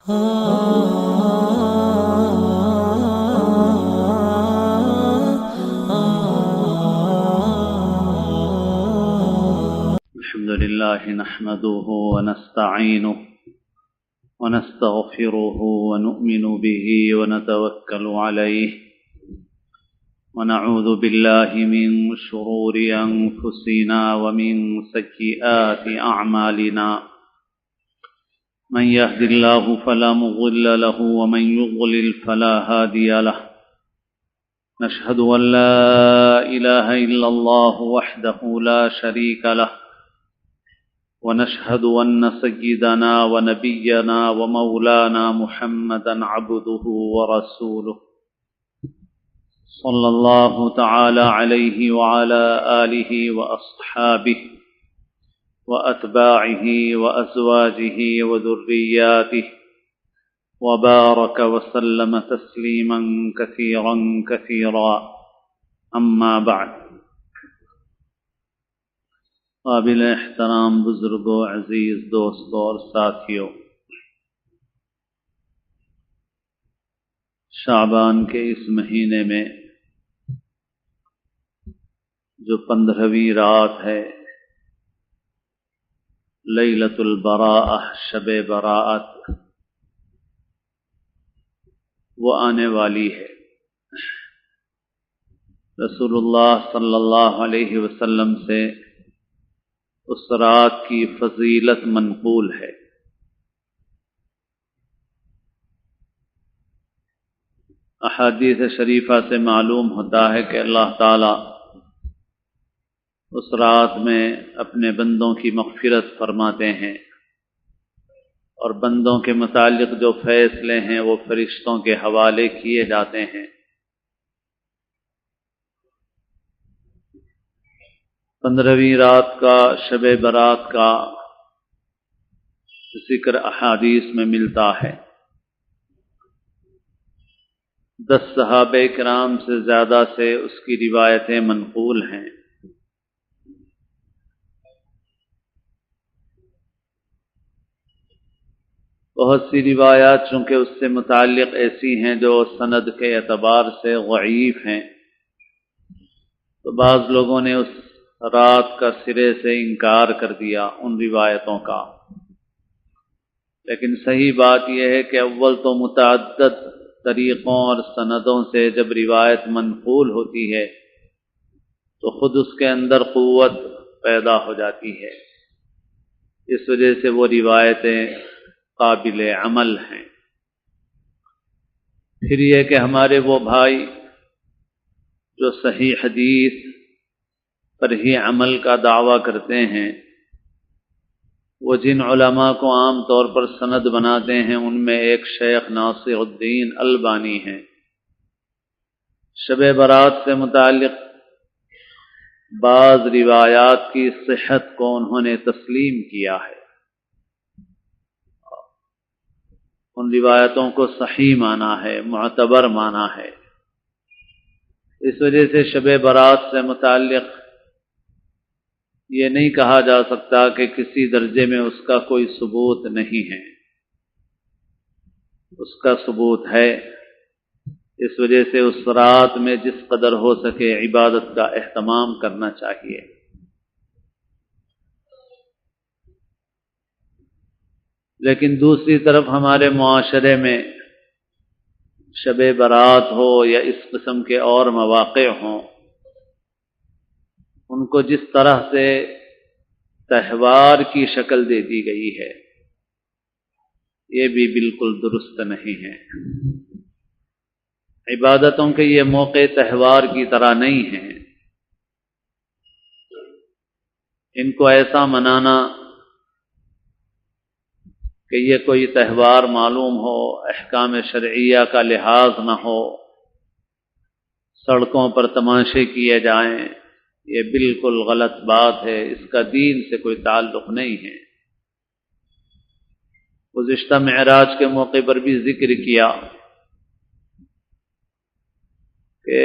الحمد لله نحمده ونستعينه ونستغفره ونؤمن به ونتوكل عليه ونعوذ بالله من شرور أنفسنا ومن سيئات أعمالنا من يهد الله فلا مضل له ومن يضلل فلا هادي له نشهد أن لا إله إلا الله وحده لا شريك له ونشهد أن سيدنا ونبينا ومولانا محمدا عبده ورسوله صلى الله تعالى عليه وعلى آله وأصحابه وأتباعه وأزواجه وذرياته وبارك وسلم تسليما كثيرا كثيرا أما بعد قابل احترام بزرگوں، عزیز دوستوں اور ساتھیوں، شعبان کے اس مہینے میں جو 15ویں رات ہے، لیلۃ البراءہ، شب براءت، وہ آنے والی ہے۔ رسول اللہ صلی اللہ علیہ وسلم سے اس رات کی فضیلت منقول ہے۔ احادیث شریفہ سے معلوم ہوتا ہے کہ اللہ تعالی اس رات میں اپنے بندوں کی مغفرت فرماتے ہیں، اور بندوں کے متعلق جو فیصلے ہیں وہ فرشتوں کے حوالے کیے جاتے ہیں۔ 15ویں رات کا، شب برات کا ذکر احادیث میں ملتا ہے۔ 10 صحابہ کرام سے زیادہ سے اس کی روایتیں منقول ہیں۔ بہت سی روایات چونکہ اس سے متعلق ایسی ہیں جو سند کے اعتبار سے ضعیف ہیں، تو بعض لوگوں نے اس رات کا سرے سے انکار کر دیا ان روایتوں کا۔ لیکن صحیح بات یہ ہے کہ اول تو متعدد طریقوں اور سندوں سے جب روایت منقول ہوتی ہے تو خود اس کے اندر قوت پیدا ہو جاتی ہے، اس وجہ سے وہ روایتیں قابل عمل ہیں۔ پھر یہ کہ ہمارے وہ بھائی جو صحیح حدیث پر ہی عمل کا دعویٰ کرتے ہیں، وہ جن علماء کو عام طور پر سند بناتے ہیں ان میں ایک شیخ ناصر الدین البانی ہیں۔ شب برات سے متعلق بعض روایات کی صحت کو انہوں نے تسلیم کیا ہے، ان روایتوں کو صحیح مانا ہے، معتبر مانا ہے۔ اس وجہ سے شب برات سے متعلق یہ نہیں کہا جا سکتا کہ کسی درجے میں اس کا کوئی ثبوت نہیں ہے، اس کا ثبوت ہے۔ اس وجہ سے اس رات میں جس قدر ہو سکے عبادت کا اہتمام کرنا چاہیے۔ لیکن دوسری طرف ہمارے معاشرے میں شب برات ہو یا اس قسم کے اور مواقع ہوں، ان کو جس طرح سے تہوار کی شکل دے دی گئی ہے یہ بھی بالکل درست نہیں ہے۔ عبادتوں کے یہ موقع تہوار کی طرح نہیں ہیں، ان کو ایسا منانا کہ یہ کوئی تہوار معلوم ہو، احکام شرعیہ کا لحاظ نہ ہو، سڑکوں پر تماشے کیے جائیں، یہ بالکل غلط بات ہے، اس کا دین سے کوئی تعلق نہیں ہے۔ گزشتہ معراج کے موقع پر بھی ذکر کیا کہ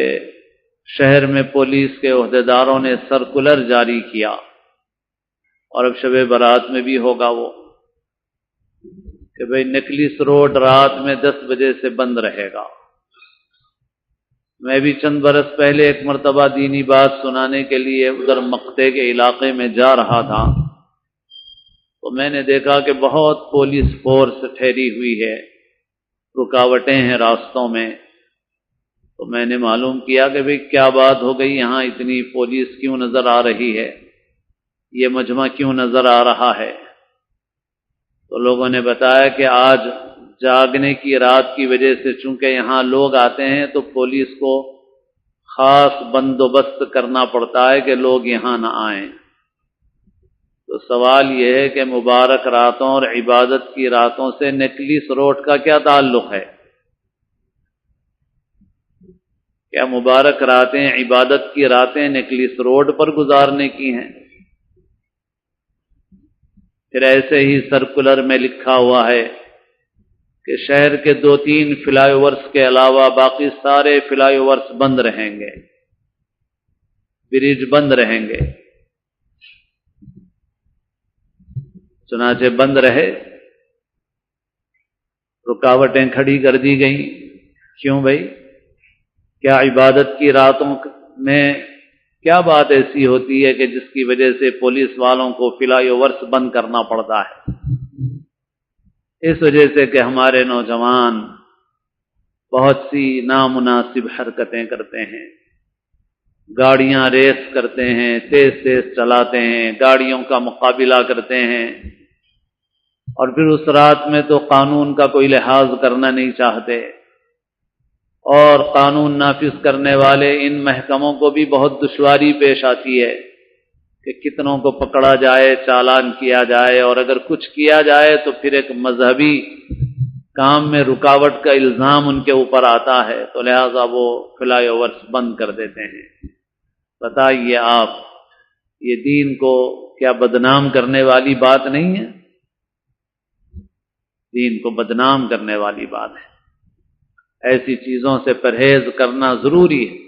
شہر میں پولیس کے عہدیداروں نے سرکولر جاری کیا، اور اب شب برات میں بھی ہوگا وہ، کہ بھئی نکلس روڈ رات میں 10 بجے سے بند رہے گا۔ میں بھی چند برس پہلے ایک مرتبہ دینی بات سنانے کے لیے ادھر مقطع کے علاقے میں جا رہا تھا، تو میں نے دیکھا کہ بہت پولیس فورس ٹھہری ہوئی ہے، رکاوٹیں ہیں راستوں میں۔ تو میں نے معلوم کیا کہ بھئی کیا بات ہو گئی، یہاں اتنی پولیس کیوں نظر آ رہی ہے، یہ مجمع کیوں نظر آ رہا ہے؟ تو لوگوں نے بتایا کہ آج جاگنے کی رات کی وجہ سے چونکہ یہاں لوگ آتے ہیں تو پولیس کو خاص بندوبست کرنا پڑتا ہے کہ لوگ یہاں نہ آئیں۔ تو سوال یہ ہے کہ مبارک راتوں اور عبادت کی راتوں سے نکلس روڈ کا کیا تعلق ہے؟ کیا مبارک راتیں، عبادت کی راتیں نکلس روڈ پر گزارنے کی ہیں؟ پھر ایسے ہی سرکولر میں لکھا ہوا ہے کہ شہر کے 2-3 فلائی اوورس کے علاوہ باقی سارے فلائی اوورس بند رہیں گے، برج بند رہیں گے۔ چنانچہ بند رہے، رکاوٹیں کھڑی کر دی گئیں۔ کیوں بھائی؟ کیا عبادت کی راتوں میں کیا بات ایسی ہوتی ہے کہ جس کی وجہ سے پولیس والوں کو فلائی اوورس بند کرنا پڑتا ہے؟ اس وجہ سے کہ ہمارے نوجوان بہت سی نامناسب حرکتیں کرتے ہیں، گاڑیاں ریس کرتے ہیں، تیز تیز چلاتے ہیں، گاڑیوں کا مقابلہ کرتے ہیں، اور پھر اس رات میں تو قانون کا کوئی لحاظ کرنا نہیں چاہتے، اور قانون نافذ کرنے والے ان محکموں کو بھی بہت دشواری پیش آتی ہے کہ کتنوں کو پکڑا جائے، چالان کیا جائے، اور اگر کچھ کیا جائے تو پھر ایک مذہبی کام میں رکاوٹ کا الزام ان کے اوپر آتا ہے، تو لہذا وہ فلائی اوورس بند کر دیتے ہیں۔ بتائیے آپ، یہ دین کو کیا بدنام کرنے والی بات نہیں ہے؟ دین کو بدنام کرنے والی بات ہے۔ ایسی چیزوں سے پرہیز کرنا ضروری ہے۔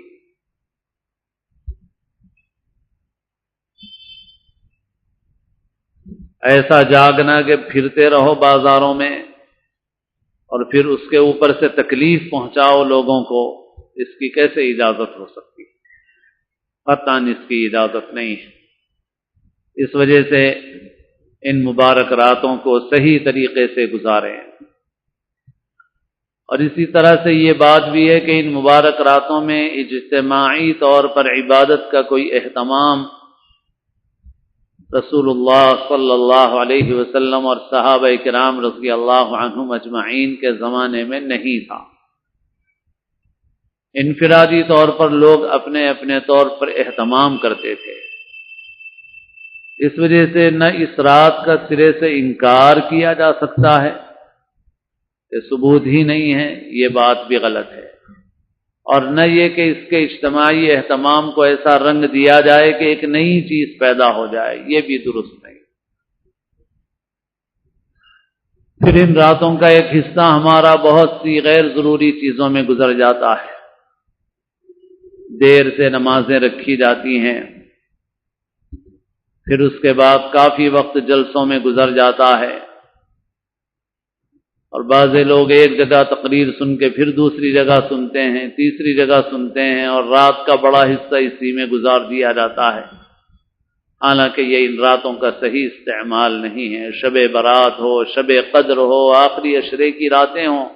ایسا جاگنا کہ پھرتے رہو بازاروں میں اور پھر اس کے اوپر سے تکلیف پہنچاؤ لوگوں کو، اس کی کیسے اجازت ہو سکتی؟ قطعاً اس کی اجازت نہیں ہے۔ اس وجہ سے ان مبارک راتوں کو صحیح طریقے سے گزاریں۔ اور اسی طرح سے یہ بات بھی ہے کہ ان مبارک راتوں میں اجتماعی طور پر عبادت کا کوئی اہتمام رسول اللہ صلی اللہ علیہ وسلم اور صحابہ کرام رضی اللہ عنہم اجمعین کے زمانے میں نہیں تھا۔ انفرادی طور پر لوگ اپنے اپنے طور پر اہتمام کرتے تھے۔ اس وجہ سے نہ اس رات کا سرے سے انکار کیا جا سکتا ہے کہ ثبوت ہی نہیں ہے، یہ بات بھی غلط ہے، اور نہ یہ کہ اس کے اجتماعی اہتمام کو ایسا رنگ دیا جائے کہ ایک نئی چیز پیدا ہو جائے، یہ بھی درست نہیں۔ پھر ان راتوں کا ایک حصہ ہمارا بہت سی غیر ضروری چیزوں میں گزر جاتا ہے۔ دیر سے نمازیں رکھی جاتی ہیں، پھر اس کے بعد کافی وقت جلسوں میں گزر جاتا ہے، اور بعض لوگ ایک جگہ تقریر سن کے پھر دوسری جگہ سنتے ہیں، تیسری جگہ سنتے ہیں، اور رات کا بڑا حصہ اسی میں گزار دیا جاتا ہے، حالانکہ یہ ان راتوں کا صحیح استعمال نہیں ہے۔ شب برات ہو، شب قدر ہو، آخری عشرے کی راتیں ہوں،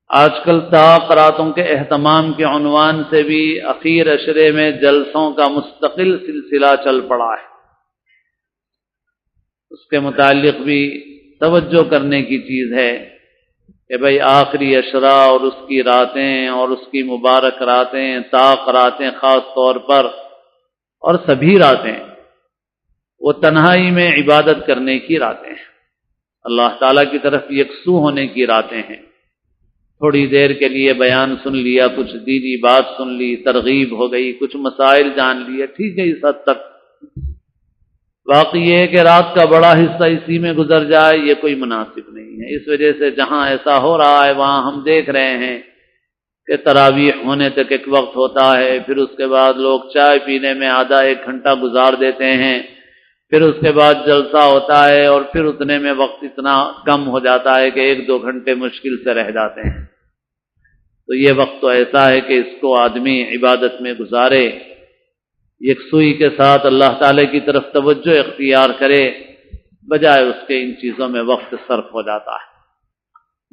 آج کل طاق راتوں کے اہتمام کے عنوان سے بھی اخیر عشرے میں جلسوں کا مستقل سلسلہ چل پڑا ہے۔ اس کے متعلق بھی توجہ کرنے کی چیز ہے کہ بھئی آخری عشرہ اور اس کی راتیں اور اس کی مبارک راتیں، طاق راتیں خاص طور پر، اور سبھی راتیں وہ تنہائی میں عبادت کرنے کی راتیں ہیں، اللہ تعالیٰ کی طرف یکسو ہونے کی راتیں ہیں۔ تھوڑی دیر کے لیے بیان سن لیا، کچھ دینی بات سن لی، ترغیب ہو گئی، کچھ مسائل جان لیے، ٹھیک ہے اس حد تک۔ باقی یہ ہے کہ رات کا بڑا حصہ اسی میں گزر جائے، یہ کوئی مناسب نہیں ہے۔ اس وجہ سے جہاں ایسا ہو رہا ہے وہاں ہم دیکھ رہے ہیں کہ تراویح ہونے تک ایک وقت ہوتا ہے، پھر اس کے بعد لوگ چائے پینے میں آدھا ایک گھنٹہ گزار دیتے ہیں، پھر اس کے بعد جلسہ ہوتا ہے اور پھر اتنے میں وقت اتنا کم ہو جاتا ہے کہ 1-2 گھنٹے مشکل سے رہ جاتے ہیں۔ تو یہ وقت تو ایسا ہے کہ اس کو آدمی عبادت میں گزارے، یکسوئی کے ساتھ اللہ تعالی کی طرف توجہ اختیار کرے، بجائے اس کے ان چیزوں میں وقت صرف ہو جاتا ہے۔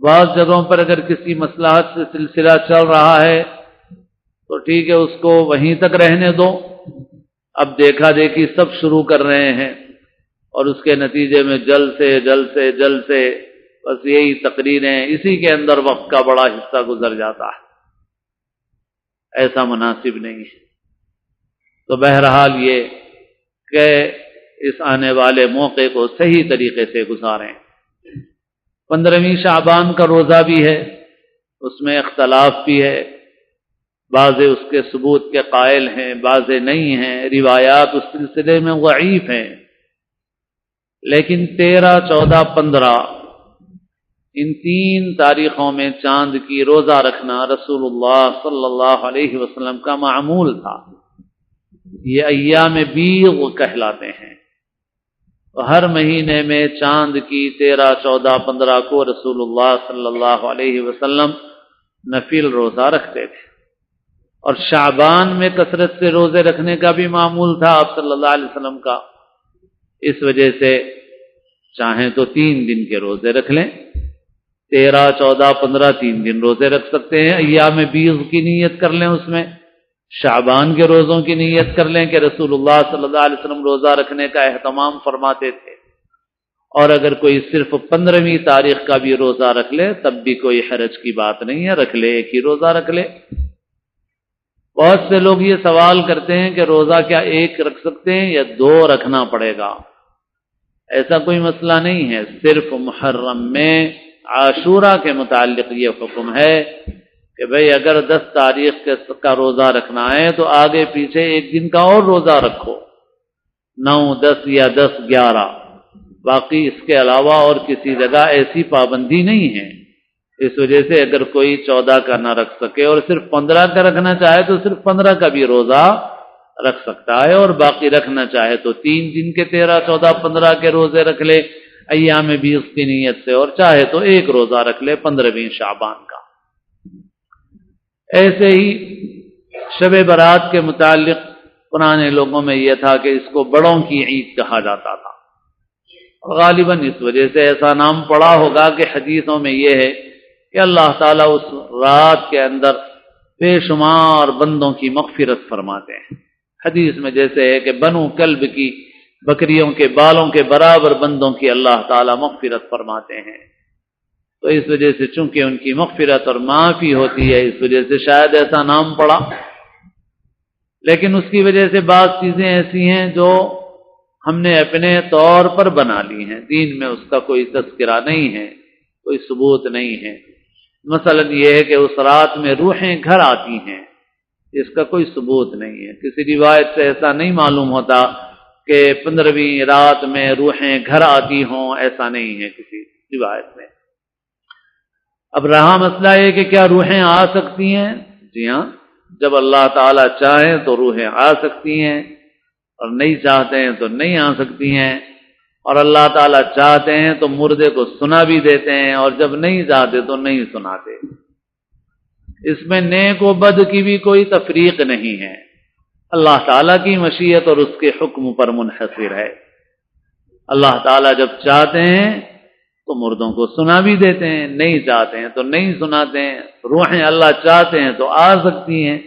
بعض جگہوں پر اگر کسی مصلحت سے سلسلہ چل رہا ہے تو ٹھیک ہے، اس کو وہیں تک رہنے دو، اب دیکھا دیکھی سب شروع کر رہے ہیں اور اس کے نتیجے میں جلسے بس یہی تقریریں، اسی کے اندر وقت کا بڑا حصہ گزر جاتا ہے، ایسا مناسب نہیں ہے۔ تو بہرحال یہ کہ اس آنے والے موقع کو صحیح طریقے سے گزاریں۔ 15ویں شعبان کا روزہ بھی ہے، اس میں اختلاف بھی ہے، بعض اس کے ثبوت کے قائل ہیں، بعض نہیں ہیں، روایات اس سلسلے میں ضعیف ہیں، لیکن 13، 14، 15 ان 3 تاریخوں میں چاند کی روزہ رکھنا رسول اللہ صلی اللہ علیہ وسلم کا معمول تھا۔ یہ ایام بیض کہلاتے ہیں، ہر مہینے میں چاند کی 13، 14، 15 کو رسول اللہ صلی اللہ علیہ وسلم نفل روزہ رکھتے تھے، اور شعبان میں کثرت سے روزے رکھنے کا بھی معمول تھا آپ صلی اللہ علیہ وسلم کا۔ اس وجہ سے چاہیں تو 3 دن کے روزے رکھ لیں، 13، 14، 15 3 دن روزے رکھ سکتے ہیں، ایام بیض کی نیت کر لیں، اس میں شعبان کے روزوں کی نیت کر لیں کہ رسول اللہ صلی اللہ علیہ وسلم روزہ رکھنے کا اہتمام فرماتے تھے، اور اگر کوئی صرف 15ویں تاریخ کا بھی روزہ رکھ لے تب بھی کوئی حرج کی بات نہیں ہے، رکھ لے، ایک ہی روزہ رکھ لے۔ بہت سے لوگ یہ سوال کرتے ہیں کہ روزہ کیا ایک رکھ سکتے ہیں یا 2 رکھنا پڑے گا؟ ایسا کوئی مسئلہ نہیں ہے، صرف محرم میں عاشورہ کے متعلق یہ حکم ہے کہ بھئی اگر 10 تاریخ کا روزہ رکھنا ہے تو آگے پیچھے ایک دن کا اور روزہ رکھو، 9، 10 یا 10، 11، باقی اس کے علاوہ اور کسی جگہ ایسی پابندی نہیں ہے۔ اس وجہ سے اگر کوئی 14 کا نہ رکھ سکے اور صرف 15 کا رکھنا چاہے تو صرف 15 کا بھی روزہ رکھ سکتا ہے، اور باقی رکھنا چاہے تو 3 دن کے 13، 14، 15 کے روزے رکھ لے ایام بیض کی نیت سے، اور چاہے تو ایک روزہ رکھ لے 15ویں شعبان کا۔ ایسے ہی شب برات کے متعلق پرانے لوگوں میں یہ تھا کہ اس کو بڑوں کی عید کہا جاتا تھا، اور غالباً اس وجہ سے ایسا نام پڑا ہوگا کہ حدیثوں میں یہ ہے کہ اللہ تعالیٰ اس رات کے اندر بے شمار بندوں کی مغفرت فرماتے ہیں۔ حدیث میں جیسے ہے کہ بنو کلب کی بکریوں کے بالوں کے برابر بندوں کی اللہ تعالیٰ مغفرت فرماتے ہیں، تو اس وجہ سے چونکہ ان کی مغفرت اور معافی ہوتی ہے، اس وجہ سے شاید ایسا نام پڑا۔ لیکن اس کی وجہ سے بعض چیزیں ایسی ہیں جو ہم نے اپنے طور پر بنا لی ہیں، دین میں اس کا کوئی تذکرہ نہیں ہے، کوئی ثبوت نہیں ہے۔ مثلا یہ ہے کہ اس رات میں روحیں گھر آتی ہیں، اس کا کوئی ثبوت نہیں ہے، کسی روایت سے ایسا نہیں معلوم ہوتا کہ 15ویں رات میں روحیں گھر آتی ہوں، ایسا نہیں ہے کسی روایت میں۔ اب رہا مسئلہ یہ کہ کیا روحیں آ سکتی ہیں؟ جی ہاں، جب اللہ تعالیٰ چاہیں تو روحیں آ سکتی ہیں، اور نہیں چاہتے ہیں تو نہیں آ سکتی ہیں، اور اللہ تعالیٰ چاہتے ہیں تو مردے کو سنا بھی دیتے ہیں، اور جب نہیں چاہتے تو نہیں سناتے۔ اس میں نیک و بد کی بھی کوئی تفریق نہیں ہے، اللہ تعالیٰ کی مشیت اور اس کے حکم پر منحصر ہے۔ اللہ تعالیٰ جب چاہتے ہیں تو مردوں کو سنا بھی دیتے ہیں، نہیں چاہتے ہیں تو نہیں سناتے ہیں۔ روحیں اللہ چاہتے ہیں تو آ سکتی ہیں،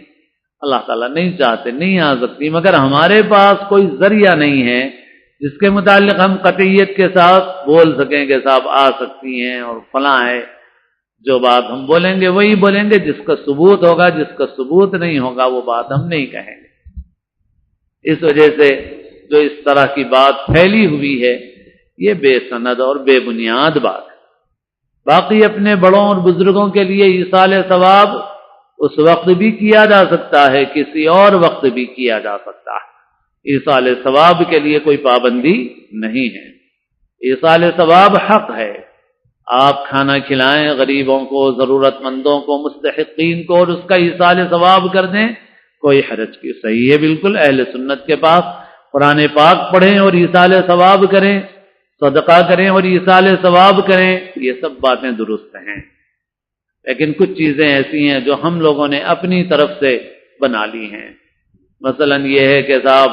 اللہ تعالیٰ نہیں چاہتے نہیں آ سکتی، مگر ہمارے پاس کوئی ذریعہ نہیں ہے جس کے متعلق ہم قطعیت کے ساتھ بول سکیں کہ صاحب آ سکتی ہیں اور فلاں ہے۔ جو بات ہم بولیں گے وہی بولیں گے جس کا ثبوت ہوگا، جس کا ثبوت نہیں ہوگا وہ بات ہم نہیں کہیں گے۔ اس وجہ سے جو اس طرح کی بات پھیلی ہوئی ہے یہ بے سند اور بے بنیاد بات ہے۔ باقی اپنے بڑوں اور بزرگوں کے لیے ایصال ثواب اس وقت بھی کیا جا سکتا ہے، کسی اور وقت بھی کیا جا سکتا ہے، ایصال ثواب کے لیے کوئی پابندی نہیں ہے۔ ایصال ثواب حق ہے، آپ کھانا کھلائیں غریبوں کو، ضرورت مندوں کو، مستحقین کو، اور اس کا ایصال ثواب کر دیں، کوئی حرج کی، صحیح ہے، بالکل اہل سنت کے پاس قرآن پاک پڑھیں اور ایصال ثواب کریں، صدقہ کریں اور ایصال ثواب کریں، یہ سب باتیں درست ہیں۔ لیکن کچھ چیزیں ایسی ہیں جو ہم لوگوں نے اپنی طرف سے بنا لی ہیں۔ مثلا یہ ہے کہ صاحب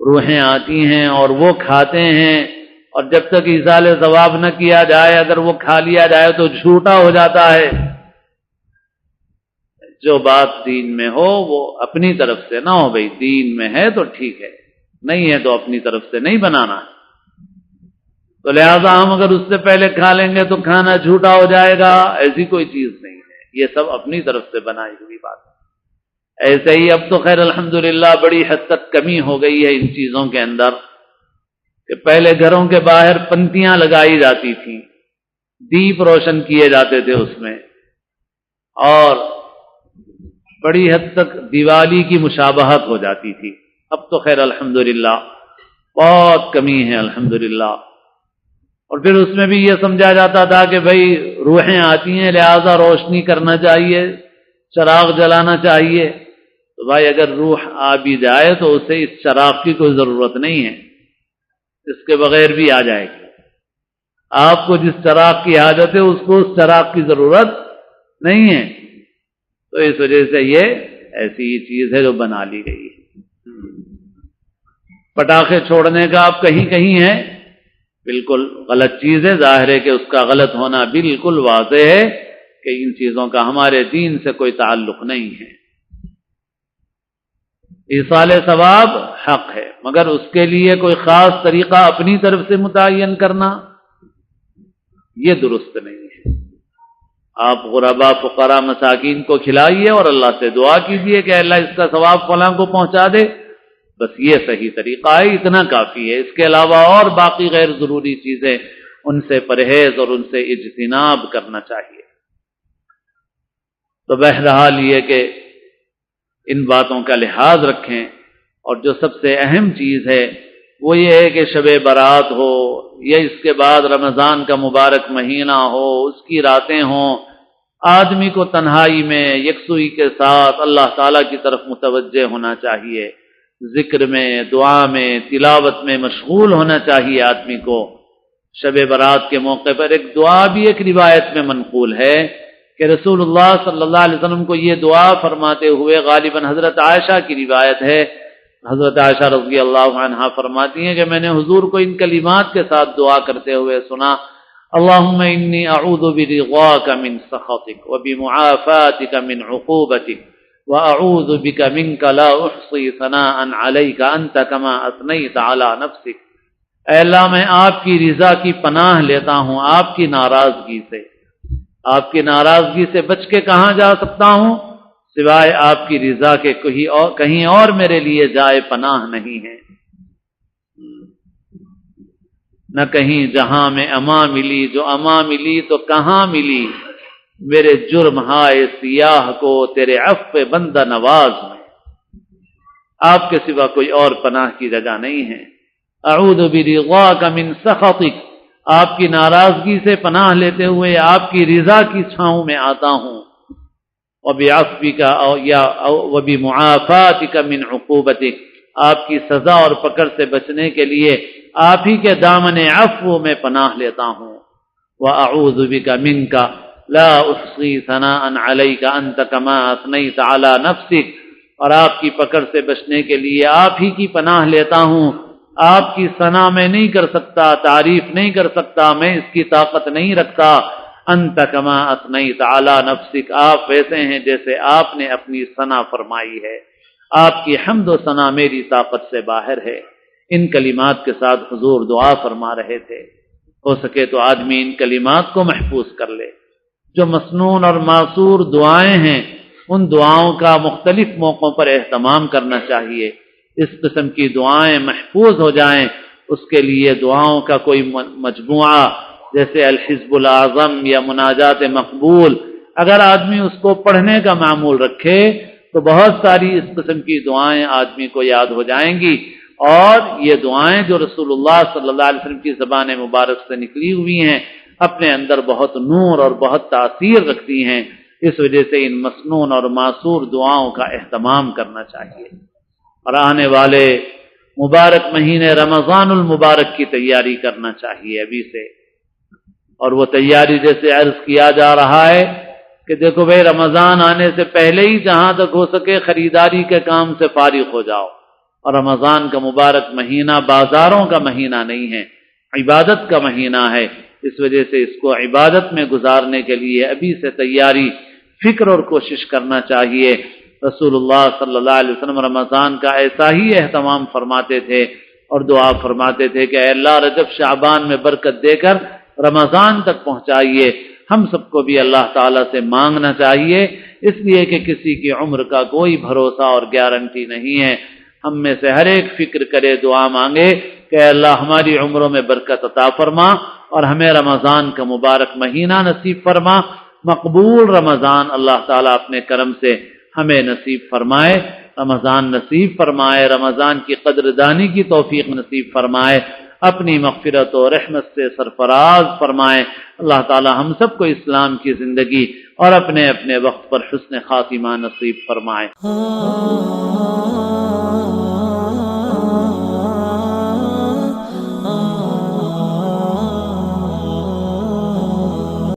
روحیں آتی ہیں اور وہ کھاتے ہیں، اور جب تک ایصال ثواب نہ کیا جائے اگر وہ کھا لیا جائے تو جھوٹا ہو جاتا ہے۔ جو بات دین میں ہو وہ اپنی طرف سے نہ ہو، بھئی دین میں ہے تو ٹھیک ہے، نہیں ہے تو اپنی طرف سے نہیں بنانا۔ تو لہذا ہم اگر اس سے پہلے کھا لیں گے تو کھانا جھوٹا ہو جائے گا، ایسی کوئی چیز نہیں ہے، یہ سب اپنی طرف سے بنائی ہوئی بات ہے۔ ایسے ہی اب تو خیر الحمدللہ بڑی حد تک کمی ہو گئی ہے ان چیزوں کے اندر، کہ پہلے گھروں کے باہر پنتیاں لگائی جاتی تھیں، دیپ روشن کیے جاتے تھے اس میں، اور بڑی حد تک دیوالی کی مشابہت ہو جاتی تھی۔ اب تو خیر الحمدللہ بہت کمی ہے الحمدللہ۔ اور پھر اس میں بھی یہ سمجھا جاتا تھا کہ بھئی روحیں آتی ہیں لہذا روشنی کرنا چاہیے، چراغ جلانا چاہیے۔ تو بھائی اگر روح آ بھی جائے تو اسے اس چراغ کی کوئی ضرورت نہیں ہے، اس کے بغیر بھی آ جائے گی۔ آپ کو جس چراغ کی حاجت ہے اس کو اس چراغ کی ضرورت نہیں ہے۔ تو اس وجہ سے یہ ایسی ہی چیز ہے جو بنا لی گئی ہے۔ پٹاخے چھوڑنے کا آپ کہیں کہیں ہے، بالکل غلط چیز ہے، ظاہر ہے کہ اس کا غلط ہونا بالکل واضح ہے کہ ان چیزوں کا ہمارے دین سے کوئی تعلق نہیں ہے۔ ایصال ثواب حق ہے، مگر اس کے لیے کوئی خاص طریقہ اپنی طرف سے متعین کرنا یہ درست نہیں ہے۔ آپ غربا فقراء مساکین کو کھلائیے اور اللہ سے دعا کیجئے کہ اللہ اس کا ثواب فلاں کو پہنچا دے، بس یہ صحیح طریقہ ہے، اتنا کافی ہے۔ اس کے علاوہ اور باقی غیر ضروری چیزیں ان سے پرہیز اور ان سے اجتناب کرنا چاہیے۔ تو بہرحال یہ کہ ان باتوں کا لحاظ رکھیں، اور جو سب سے اہم چیز ہے وہ یہ ہے کہ شب برات ہو یا اس کے بعد رمضان کا مبارک مہینہ ہو، اس کی راتیں ہوں، آدمی کو تنہائی میں یکسوئی کے ساتھ اللہ تعالیٰ کی طرف متوجہ ہونا چاہیے، ذکر میں، دعا میں، تلاوت میں مشغول ہونا چاہیے آدمی کو۔ شب برات کے موقع پر ایک دعا بھی ایک روایت میں منقول ہے کہ رسول اللہ صلی اللہ علیہ وسلم کو یہ دعا فرماتے ہوئے، غالباً حضرت عائشہ کی روایت ہے، حضرت عائشہ رضی اللہ عنہا فرماتی ہیں کہ میں نے حضور کو ان کلمات کے ساتھ دعا کرتے ہوئے سنا: اللہم انی اعوذ برضاک من سخطک وبمعافاتک من عقوبتک وَأَعُوذُ بِكَ مِنْكَ لَا أُحْصِي ثَنَاءً عَلَيْكَ أَنْتَ كَمَا أَثْنَيْتَ عَلَى نَفْسِكَ۔ اے اللہ میں آپ کی رضا کی پناہ لیتا ہوں آپ کی ناراضگی سے۔ آپ کی ناراضگی سے بچ کے کہاں جا سکتا ہوں سوائے آپ کی رضا کے، کہیں اور میرے لیے جائے پناہ نہیں ہے، نہ کہیں جہاں میں امان ملی، جو امان ملی تو کہاں ملی میرے جرم ہائے سیاہ کو تیرے عفو بندہ نواز میں۔ آپ کے سوا کوئی اور پناہ کی جگہ نہیں ہے۔ اعوذ برضاک من سخطک، آپ کی ناراضگی سے پناہ لیتے ہوئے آپ کی رضا کی چھاؤں میں آتا ہوں۔ وبعفوک وبمعافاتک من عقوبتک، آپ کی سزا اور پکڑ سے بچنے کے لیے آپ ہی کے دامن عفو میں پناہ لیتا ہوں۔ واعوذ بک منک لا احصی ثناء علیک انت کما اثنیت علی نفسک، اور آپ کی پکڑ سے بچنے کے لیے آپ ہی کی پناہ لیتا ہوں، آپ کی ثنا میں نہیں کر سکتا، تعریف نہیں کر سکتا، میں اس کی طاقت نہیں رکھتا۔ انت کما اثنیت علی نفسک، آپ ویسے ہیں جیسے آپ نے اپنی ثنا فرمائی ہے، آپ کی حمد و ثنا میری طاقت سے باہر ہے۔ ان کلمات کے ساتھ حضور دعا فرما رہے تھے۔ ہو سکے تو آدمی ان کلمات کو محفوظ کر لے۔ جو مسنون اور معصور دعائیں ہیں ان دعاؤں کا مختلف موقعوں پر اہتمام کرنا چاہیے۔ اس قسم کی دعائیں محفوظ ہو جائیں، اس کے لیے دعاؤں کا کوئی مجموعہ جیسے الحزب الاعظم یا مناجات مقبول، اگر آدمی اس کو پڑھنے کا معمول رکھے تو بہت ساری اس قسم کی دعائیں آدمی کو یاد ہو جائیں گی، اور یہ دعائیں جو رسول اللہ صلی اللہ علیہ وسلم کی زبان مبارک سے نکلی ہوئی ہیں اپنے اندر بہت نور اور بہت تاثیر رکھتی ہیں۔ اس وجہ سے ان مسنون اور معصور دعاؤں کا اہتمام کرنا چاہیے، اور آنے والے مبارک مہینے رمضان المبارک کی تیاری کرنا چاہیے ابھی سے۔ اور وہ تیاری جیسے عرض کیا جا رہا ہے کہ دیکھو بھائی رمضان آنے سے پہلے ہی جہاں تک ہو سکے خریداری کے کام سے فارغ ہو جاؤ۔ اور رمضان کا مبارک مہینہ بازاروں کا مہینہ نہیں ہے، عبادت کا مہینہ ہے، اس وجہ سے اس کو عبادت میں گزارنے کے لیے ابھی سے تیاری، فکر اور کوشش کرنا چاہیے۔ رسول اللہ صلی اللہ علیہ وسلم رمضان کا ایسا ہی اہتمام فرماتے تھے اور دعا فرماتے تھے کہ اے اللہ رجب شعبان میں برکت دے کر رمضان تک پہنچائیے۔ ہم سب کو بھی اللہ تعالیٰ سے مانگنا چاہیے، اس لیے کہ کسی کی عمر کا کوئی بھروسہ اور گارنٹی نہیں ہے۔ ہم میں سے ہر ایک فکر کرے، دعا مانگے کہ اے اللہ ہماری عمروں میں برکت عطا فرما اور ہمیں رمضان کا مبارک مہینہ نصیب فرما، مقبول رمضان اللہ تعالیٰ اپنے کرم سے ہمیں نصیب فرمائے، رمضان نصیب فرمائے، رمضان کی قدردانی کی توفیق نصیب فرمائے، اپنی مغفرت و رحمت سے سرفراز فرمائے۔ اللہ تعالی ہم سب کو اسلام کی زندگی اور اپنے اپنے وقت پر حسن خاتمہ نصیب فرمائے۔